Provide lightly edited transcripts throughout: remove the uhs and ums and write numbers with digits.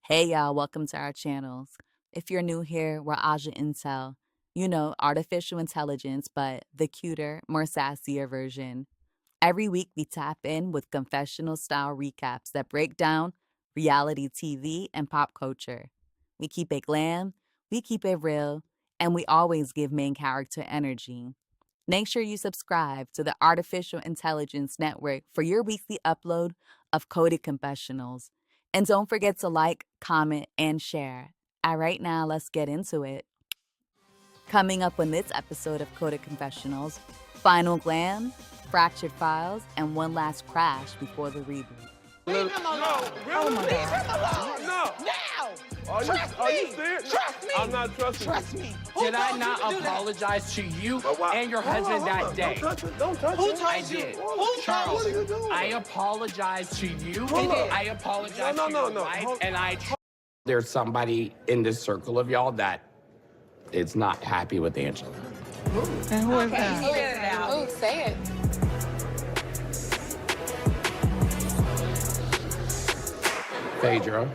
Hey y'all, welcome to our channels. If you're new here, we're Aja Intel. You know, artificial intelligence, but the cuter, more sassier version. Every week we tap in with confessional style recaps that break down reality TV and pop culture. We keep it glam, we keep it real, and we always give main character energy. Make sure you subscribe to the Artificial Intelligence Network for your weekly upload of Coded Confessionals. And don't forget to like, comment, and share. All right, now let's get into it. Coming up on this episode of Coded Confessionals, final glam, fractured files, and one last crash before the reboot. Leave him alone. No, really? Oh my Leave God. him alone. No. Now. Are you serious? Trust me. I'm not trusting Trust you. me. Did I not apologize to you But why- and your hold on, husband hold that on. day? Don't touch it. Don't touch Who it. told I you? did. Who Charles, told What are you? you doing? I apologized to you. Hold on. I apologized No, to no, your no. wife, Hold- and there's somebody in this circle of y'all that is not happy with Angela. And who is that? Get it out. Oh, say it. Phaedra.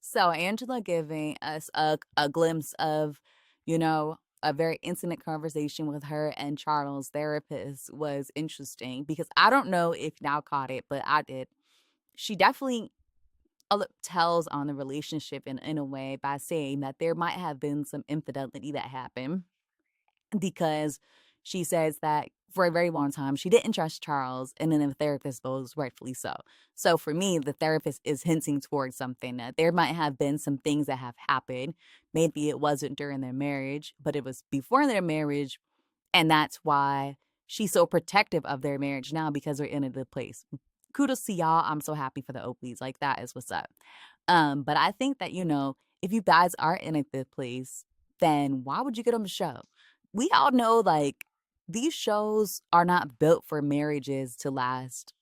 So Angela giving us a glimpse of, a very intimate conversation with her and Charles' therapist was interesting because I don't know if y'all caught it, but I did. She definitely tells on the relationship in a way by saying that there might have been some infidelity that happened because she says that for a very long time she didn't trust Charles, and then the therapist goes rightfully so. So for me, the therapist is hinting towards something that there might have been some things that have happened. Maybe it wasn't during their marriage, but it was before their marriage, and that's why she's so protective of their marriage now because they're in a good place. Kudos to y'all. I'm so happy for the Oakleys. Like, that is what's up. But I think that, if you guys are in a good place, then why would you get on the show? We all know, like, these shows are not built for marriages to last.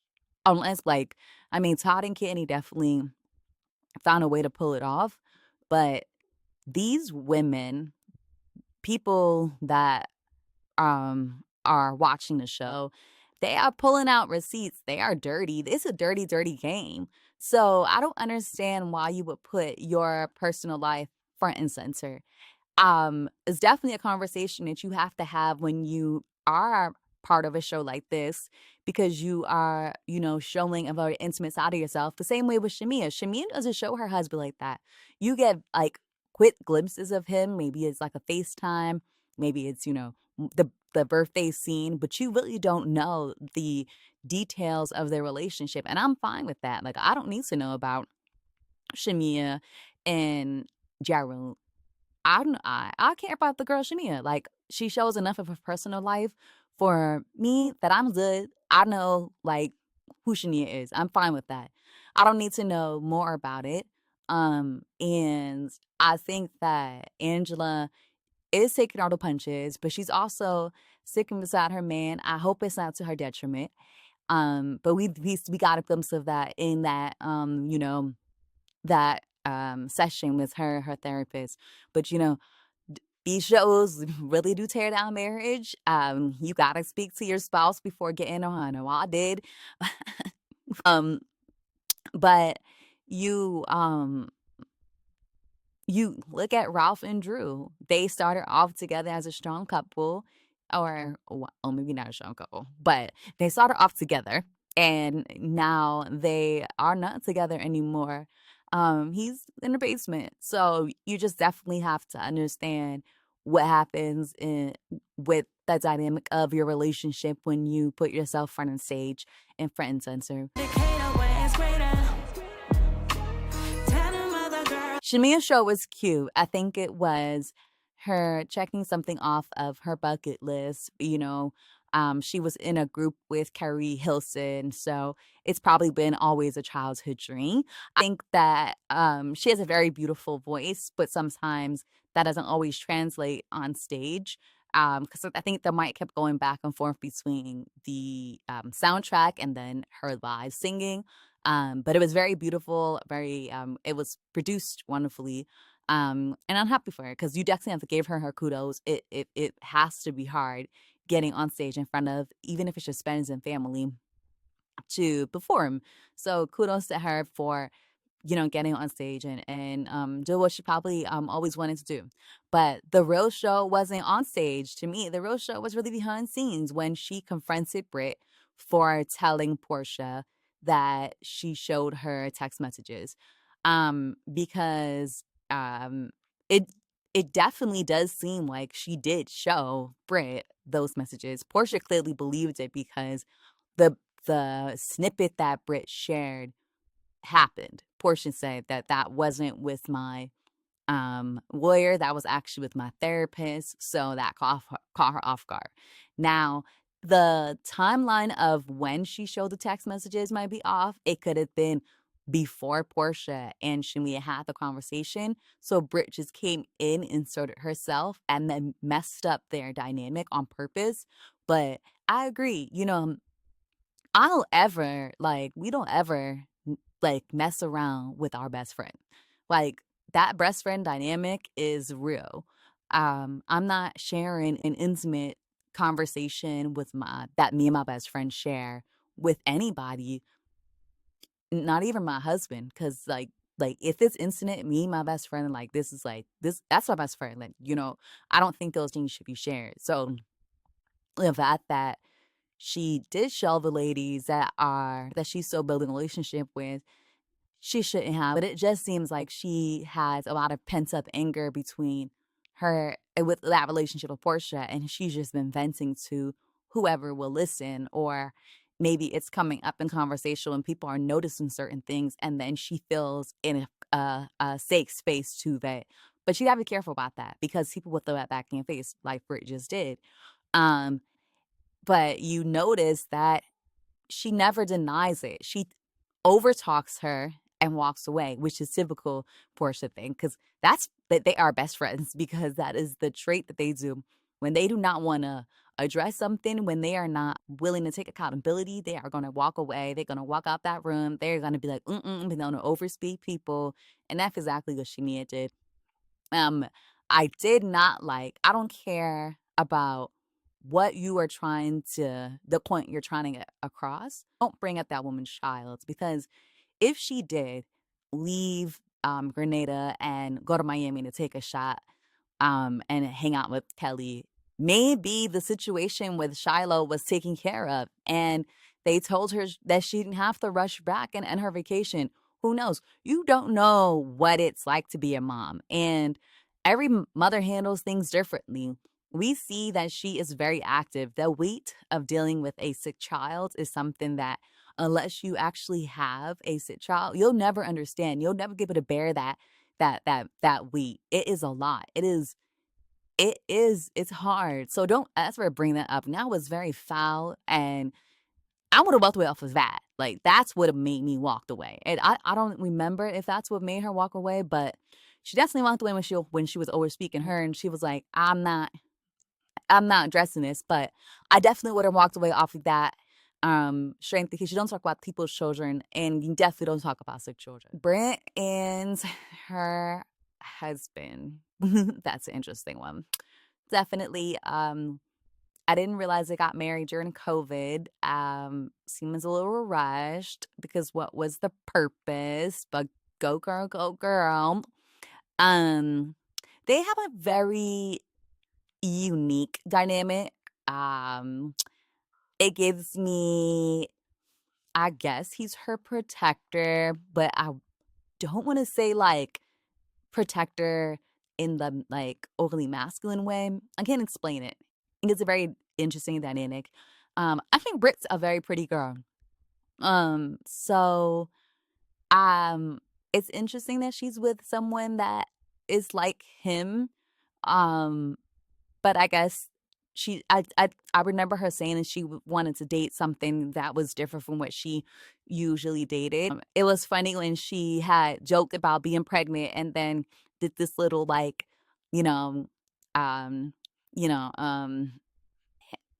Unless, Todd and Kenny definitely found a way to pull it off. But these women, people that are watching the show, they are pulling out receipts. They are dirty. It's a dirty, dirty game. So I don't understand why you would put your personal life front and center. It's definitely a conversation that you have to have when you are part of a show like this, because you are, showing a very intimate side of yourself. The same way with Shamea. Shamea doesn't show her husband like that. You get like quick glimpses of him. Maybe it's like a FaceTime. Maybe it's, the birthday scene, but you really don't know the details of their relationship. And I'm fine with that. Like, I don't need to know about Shamea and Jaru. I care about the girl Shamea. Like, she shows enough of her personal life for me that I'm good. I know, like, who Shamea is. I'm fine with that. I don't need to know more about it. And I think that Angela is taking all the punches, but she's also sticking beside her man. I hope it's not to her detriment. But we got a glimpse of that in that that session with her therapist. But these shows really do tear down marriage. You gotta speak to your spouse before getting on. Well, I did. But you look at Ralph and Drew. They started off together as a strong couple, or maybe not a strong couple, but they started off together, and now they are not together anymore. He's in the basement, so you just definitely have to understand what happens with the dynamic of your relationship when you put yourself front and stage and front and center. Shamea's show was cute. I think it was her checking something off of her bucket list. She was in a group with Carrie Hilson, so it's probably been always a childhood dream. I think that she has a very beautiful voice, but sometimes that doesn't always translate on stage. Because I think the mic kept going back and forth between the soundtrack and then her live singing. But it was very beautiful, it was produced wonderfully. And I'm happy for her because you definitely have to give her kudos. It has to be hard getting on stage in front of, even if it's just friends and family, to perform. So kudos to her for, getting on stage and do what she probably always wanted to do. But the real show wasn't on stage. To me, the real show was really behind scenes when she confronted Brit for telling Porsha that she showed her text messages. Because it it definitely does seem like she did show Brit those messages. Porsha clearly believed it because the the snippet that Brit shared happened. Portia said that that wasn't with my lawyer, that was actually with my therapist, so that caught her off guard. Now, the timeline of when she showed the text messages might be off. It could have been before Portia and Shamea had the conversation. So Brit just came in, inserted herself, and then messed up their dynamic on purpose. But I agree, I don't ever we don't ever mess around with our best friend. Like that best friend dynamic is real. I'm not sharing an intimate conversation with my that me and my best friend share with anybody, not even my husband, because if it's intimate, me and my best friend, like this is like this that's my best friend. I don't think those things should be shared. So the fact that she did show the ladies that she's still building a relationship with, she shouldn't have. But it just seems like she has a lot of pent up anger between her with that relationship with Portia, and she's just been venting to whoever will listen, or maybe it's coming up in conversation when people are noticing certain things, and then she feels in a safe space to vent. But you gotta be careful about that because people will throw that back in your face, like Brit just did. Um, but you notice that she never denies it. She overtalks her and walks away, which is typical Portia thing, because that's that they are best friends because that is the trait that they do. When they do not want to address something, when they are not willing to take accountability, they are going to walk away. They're going to walk out that room. They're going to be like, they're going to overspeak people. And that's exactly what Shamea did. Um, I did not I don't care about what you are the point you're trying to get across. Don't bring up that woman's child, because if she did leave Grenada and go to Miami to take a shot and hang out with Kelly, maybe the situation with Shiloh was taken care of and they told her that she didn't have to rush back and end her vacation. Who knows? You don't know what it's like to be a mom, and every mother handles things differently. We see that she is very active. The weight of dealing with a sick child is something that, unless you actually have a sick child, you'll never understand. You'll never be able to bear that weight. It is a lot. It's hard. So don't ever bring that up. Now it's very foul, and I would have walked away off of that. Like that's what made me walk away. And I don't remember if that's what made her walk away, but she definitely walked away when she was over speaking her, and she was like, I'm not addressing this, but I definitely would have walked away off of that strength, because you don't talk about people's children, and you definitely don't talk about sick children. Brent and her husband. That's an interesting one. Definitely. I didn't realize they got married during COVID. Seems a little rushed because what was the purpose? But go girl, go girl. Um, they have a very unique dynamic. It gives me, I guess he's her protector, but I don't want to say protector in the overly masculine way. I can't explain it. It's a very interesting dynamic. I think Brit's a very pretty girl. So it's interesting that she's with someone that is like him. But I guess I remember her saying that she wanted to date something that was different from what she usually dated. It was funny when she had joked about being pregnant and then did this little you know, um, you know,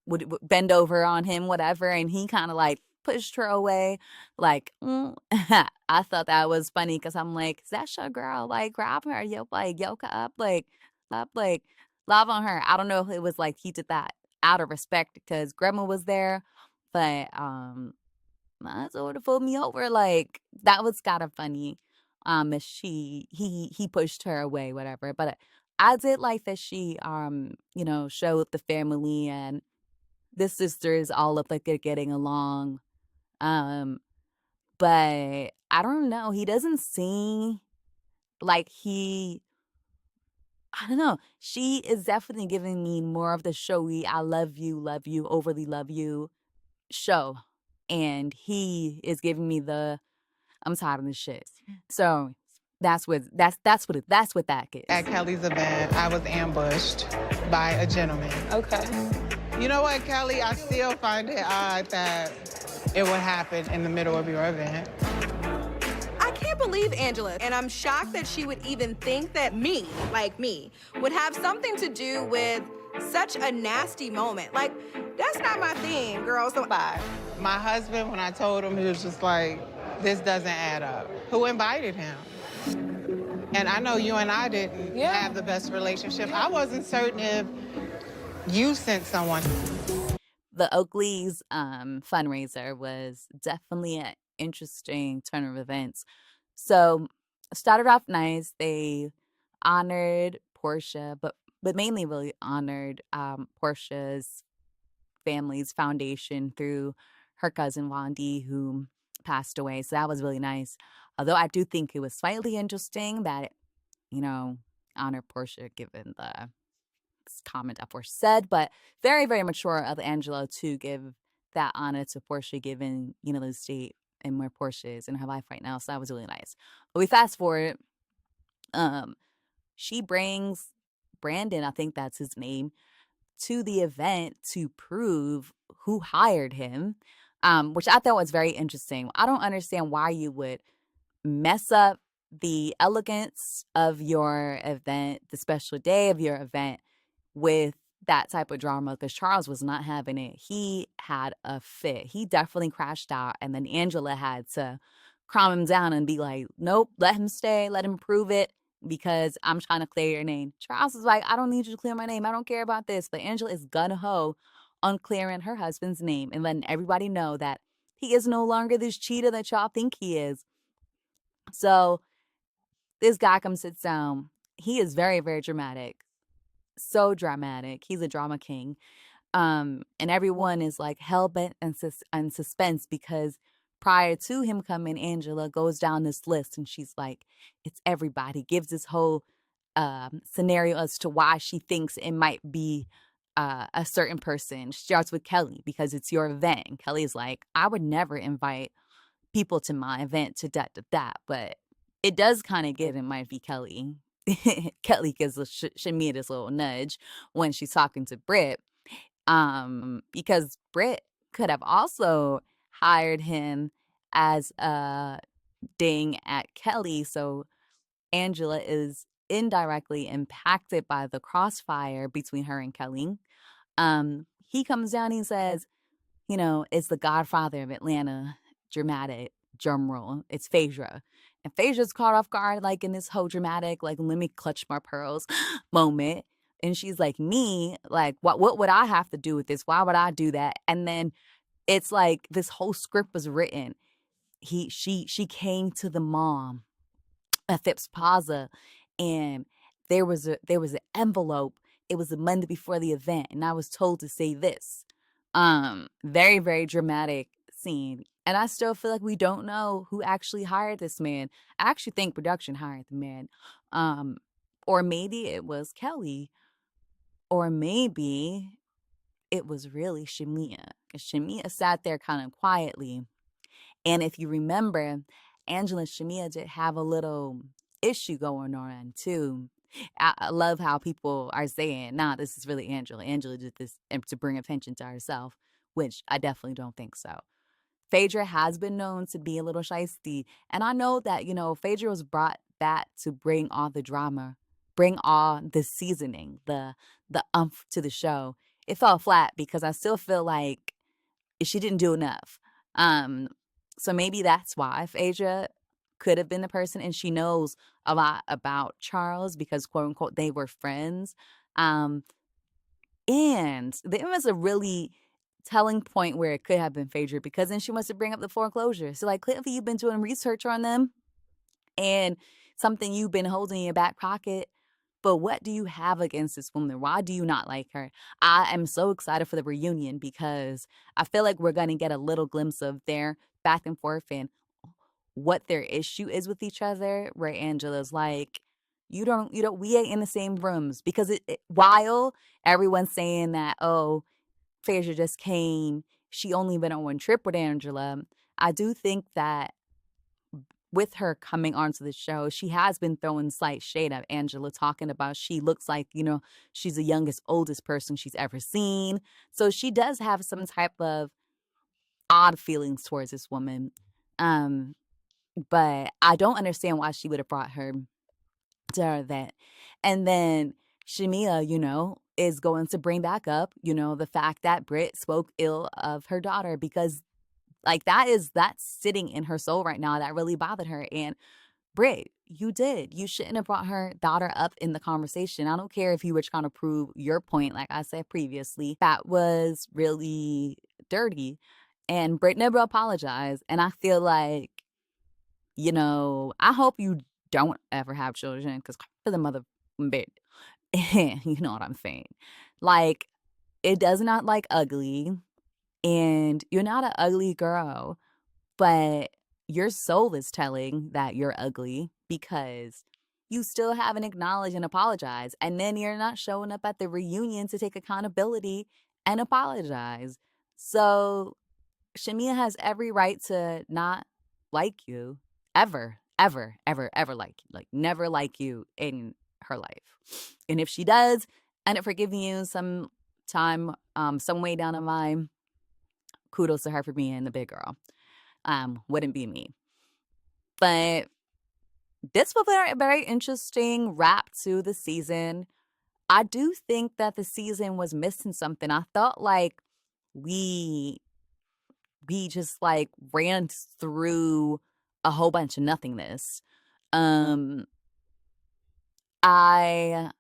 would bend over on him, whatever, and he kind of pushed her away. I thought that was funny because I'm like, is that your girl? Grab her, yoke her up, love on her. I don't know if it was he did that out of respect because Grandma was there, but That sort of pulled me over. Like, that was kind of funny. If he pushed her away, whatever. But I did like that she, showed the family and the sisters all look like they're getting along. Um, but I don't know. He doesn't seem like I don't know. She is definitely giving me more of the showy, I love you, overly love you show. And he is giving me the I'm tired of this shit. So that's what that is. At Kelly's event, I was ambushed by a gentleman. Okay. You know what, Kelly? I still find it odd that it would happen in the middle of your event. I can't believe Angela, and I'm shocked that she would even think that me, like me, would have something to do with such a nasty moment. Like, that's not my thing, girl, so bye. My husband, when I told him, he was just like, this doesn't add up. Who invited him? And I know you and I didn't have the best relationship. I wasn't certain if you sent someone. The Oakley's fundraiser was definitely an interesting turn of events. So started off nice. They honored Porsha, but mainly really honored Porsha's family's foundation through her cousin Wandy, who passed away. So that was really nice. Although I do think it was slightly interesting that, honor Porsha given the comment that Porsha said, but very, very mature of Angela to give that honor to Porsha given, the state and where Porsha is in her life right now. So that was really nice. But we fast forward. She brings Brandon, I think that's his name, to the event to prove who hired him, which I thought was very interesting. I don't understand why you would mess up the elegance of your event, the special day of your event, with that type of drama, because Charles was not having it. He had a fit. He definitely crashed out, and then Angela had to calm him down and be like, nope, let him stay, let him prove it, because I'm trying to clear your name. Charles is like, I don't need you to clear my name. I don't care about this. But Angela is gun-ho on clearing her husband's name and letting everybody know that he is no longer this cheater that y'all think he is. So this guy comes, sits down. He is very, very dramatic. So dramatic. He's a drama king. And everyone is like hell-bent and suspense because prior to him coming, Angela goes down this list and she's like, it's everybody. Gives this whole scenario as to why she thinks it might be a certain person. She starts with Kelly because it's your event. And Kelly's like, I would never invite people to my event to that. But it does kind of get it might be Kelly. Kelly gives Shamea this little nudge when she's talking to Britt. Because Britt could have also hired him as a ding at Kelly. So Angela is indirectly impacted by the crossfire between her and Kelly. He comes down, he says, it's the godfather of Atlanta, dramatic, drum roll. It's Phaedra. And Phaedra's caught off guard, like in this whole dramatic, like, let me clutch my pearls moment. And she's like, me, like, what would I have to do with this? Why would I do that? And then it's like this whole script was written. She came to the mom at Phipps Plaza, and there was an envelope. It was the Monday before the event, and I was told to say this. Very, very dramatic scene. And I still feel like we don't know who actually hired this man. I actually think production hired the man. Or maybe it was Kelly. Or maybe it was really Shamea. Because Shamea sat there kind of quietly. And if you remember, Angela and Shamea did have a little issue going on too. I love how people are saying, nah, this is really Angela. Angela did this to bring attention to herself, which I definitely don't think so. Phaedra has been known to be a little shiesty. And I know that, Phaedra was brought back to bring all the drama, bring all the seasoning, the umph to the show. It fell flat because I still feel like she didn't do enough. So maybe that's why Phaedra could have been the person, and she knows a lot about Charles because, quote unquote, they were friends. And there was a really telling point where it could have been Phaedra, because then she wants to bring up the foreclosure. So, like, clearly you've been doing research on them and something you've been holding in your back pocket. But what do you have against this woman? Why do you not like her? I am so excited for the reunion because I feel like we're going to get a little glimpse of their back and forth and what their issue is with each other, where Angela's like, we ain't in the same rooms. Because while everyone's saying that, oh, Phaedra just came, she only been on one trip with Angela, I do think that with her coming onto the show, she has been throwing slight shade at Angela, talking about she looks like, she's the youngest, oldest person she's ever seen. So she does have some type of odd feelings towards this woman. But I don't understand why she would have brought her to her that. And then Shamea, is going to bring back up, the fact that Britt spoke ill of her daughter, because like that's sitting in her soul right now. That really bothered her. And Britt, you shouldn't have brought her daughter up in the conversation. I don't care if you were trying to prove your point, like I said previously. That was really dirty. And Britt never apologized. And I feel like, I hope you don't ever have children, because for the mother bit, you know what I'm saying. Like, it does not like ugly, and you're not an ugly girl, but your soul is telling that you're ugly because you still haven't acknowledged and apologized. And then you're not showing up at the reunion to take accountability and apologize. So Shamea has every right to not like you ever, ever, ever, ever like never like you in her life. And if she does end up forgiving you some time, some way down the line, kudos to her for being the big girl. Wouldn't be me. But this was a very, very interesting wrap to the season. I do think that the season was missing something. I felt like we just like ran through a whole bunch of nothingness. I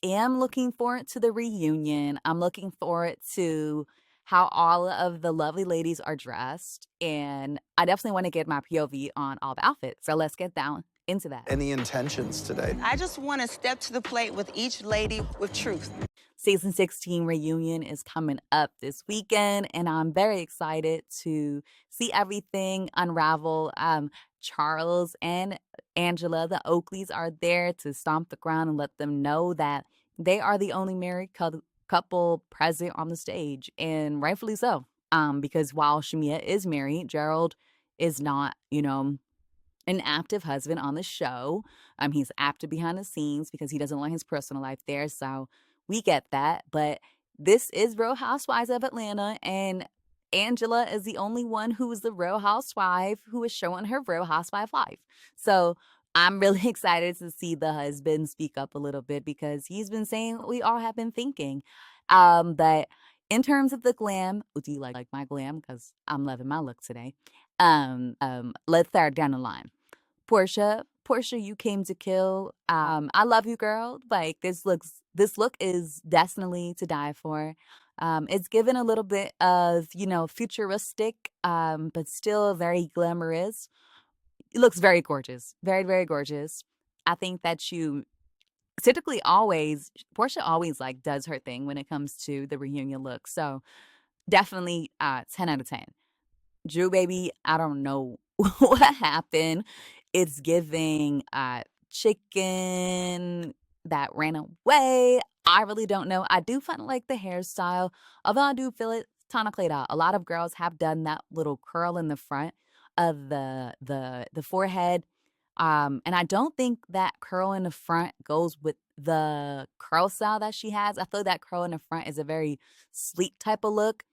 am looking forward to the reunion. I'm looking forward to how all of the lovely ladies are dressed. And I definitely want to get my POV on all the outfits. So let's get down into that. Any intentions today? I just want to step to the plate with each lady with truth. Season 16 reunion is coming up this weekend, and I'm very excited to see everything unravel. Charles and Angela, the Oakleys, are there to stomp the ground and let them know that they are the only married couple present on the stage, and rightfully so. Because while Shamea is married, Gerald is not, an active husband on the show. He's active behind the scenes because he doesn't want his personal life there. So we get that. But this is Real Housewives of Atlanta, and Angela is the only one who is the Real Housewife who is showing her Real Housewife life. So I'm really excited to see the husband speak up a little bit, because he's been saying what we all have been thinking. But in terms of the glam, do you like my glam? Because I'm loving my look today. Let's start down the line. Porsha, you came to kill. I love you, girl. Like, this look is definitely to die for. It's given a little bit of, futuristic, but still very glamorous. It looks very gorgeous. Very, very gorgeous. I think that Porsha always like does her thing when it comes to the reunion look. So definitely 10 out of 10. Drew, baby, I don't know what happened. It's giving chicken that ran away. I really don't know. I do find like the hairstyle, although I do feel it kind of played out. A lot of girls have done that little curl in the front of the forehead. And I don't think that curl in the front goes with the curl style that she has. I feel that curl in the front is a very sleek type of look.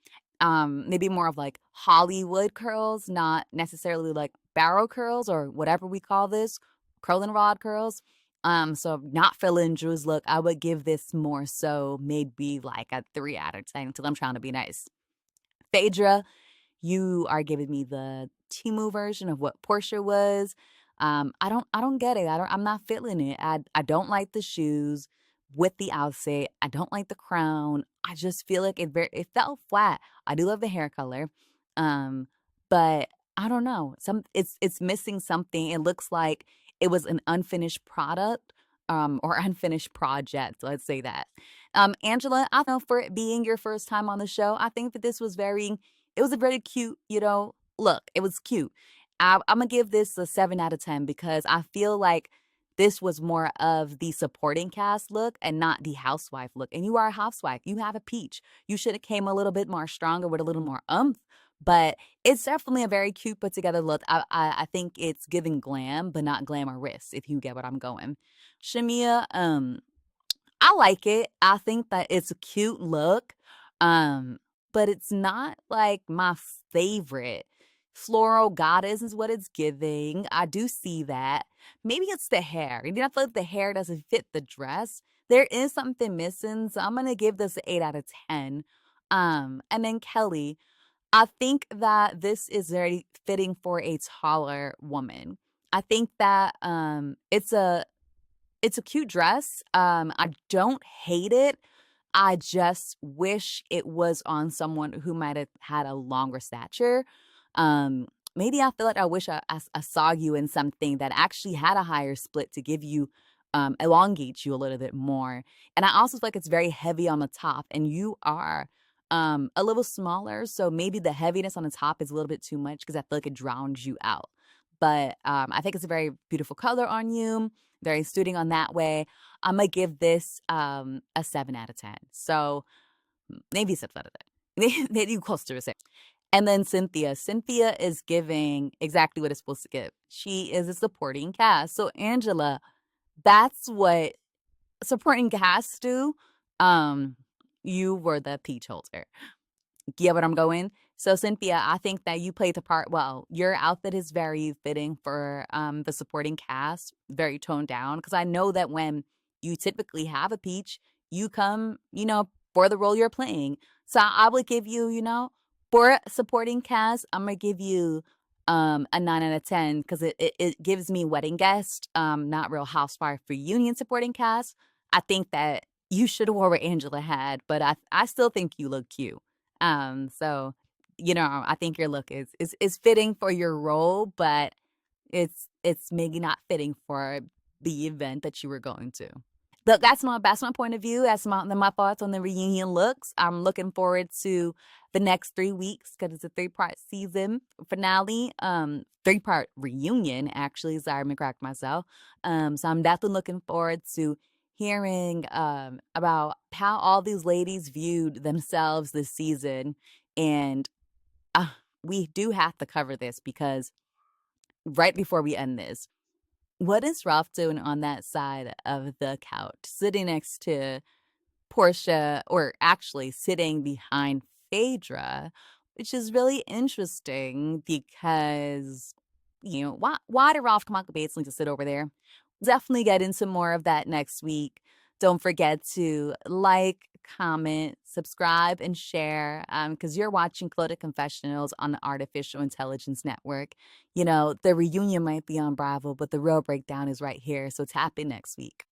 Maybe more of like Hollywood curls, not necessarily like barrel curls or whatever we call this, curling rod curls. So not feeling Drew's look, I would give this more so maybe like a 3 out of 10 until I'm trying to be nice. Phaedra, you are giving me the Temu version of what Porsha was. I don't get it. I'm not feeling it. I don't like the shoes, with the outfit. I don't like the crown. I just feel like it felt flat. I do love the hair color. But I don't know. It's missing something. It looks like it was an unfinished product, or unfinished project. Let's say that. Angela, I know for it being your first time on the show, I think that it was a very cute, look. It was cute. I'm gonna give this a 7 out of 10 because I feel like this was more of the supporting cast look and not the housewife look. And you are a housewife. You have a peach. You should have came a little bit more stronger with a little more umph. But it's definitely a very cute put together look. I think it's giving glam, but not glamorous, if you get what I'm going. Shamea, I like it. I think that it's a cute look. But it's not like my favorite. Floral goddess is what it's giving. I do see that. Maybe it's the hair. Maybe I feel like the hair doesn't fit the dress. There is something missing, so I'm gonna give this an 8 out of 10. And then Kelly, I think that this is very fitting for a taller woman. I think that it's a cute dress. I don't hate it. I just wish it was on someone who might have had a longer stature. Maybe I feel like I wish I saw you in something that actually had a higher split to give you, elongate you a little bit more. And I also feel like it's very heavy on the top, and you are a little smaller. So maybe the heaviness on the top is a little bit too much because I feel like it drowns you out. But I think it's a very beautiful color on you, very suiting on that way. I'm going to give this a 7 out of 10. So maybe 7 out of 10. Maybe close to a 6. And then Cynthia. Cynthia is giving exactly what it's supposed to give. She is a supporting cast. So Angela, that's what supporting cast do. You were the peach holder. Get what I'm going? So Cynthia, I think that you played the part well. Your outfit is very fitting for the supporting cast, very toned down. Because I know that when you typically have a peach, you come, for the role you're playing. So I would give you, for supporting cast, I'm gonna give you a 9 out of 10 because it gives me wedding guest, not Real Housewife reunion supporting cast. I think that you should have wore what Angela had, but I still think you look cute. So I think your look is fitting for your role, but it's maybe not fitting for the event that you were going to. Look, that's my point of view. That's my thoughts on the reunion looks. I'm looking forward to the next 3 weeks because it's a 3-part season finale. 3-part reunion, actually. Sorry, I'm gonna correct myself. So I'm definitely looking forward to hearing about how all these ladies viewed themselves this season. And we do have to cover this because right before we end this, what is Ralph doing on that side of the couch, sitting next to Porsha, or actually sitting behind Phaedra, which is really interesting because, why did Ralph come out with Bates to sit over there? Definitely get into more of that next week. Don't forget to like, comment, subscribe, and share because you're watching Clothing Confessionals on the Artificial Intelligence Network. The reunion might be on Bravo, but the real breakdown is right here. So tap in next week.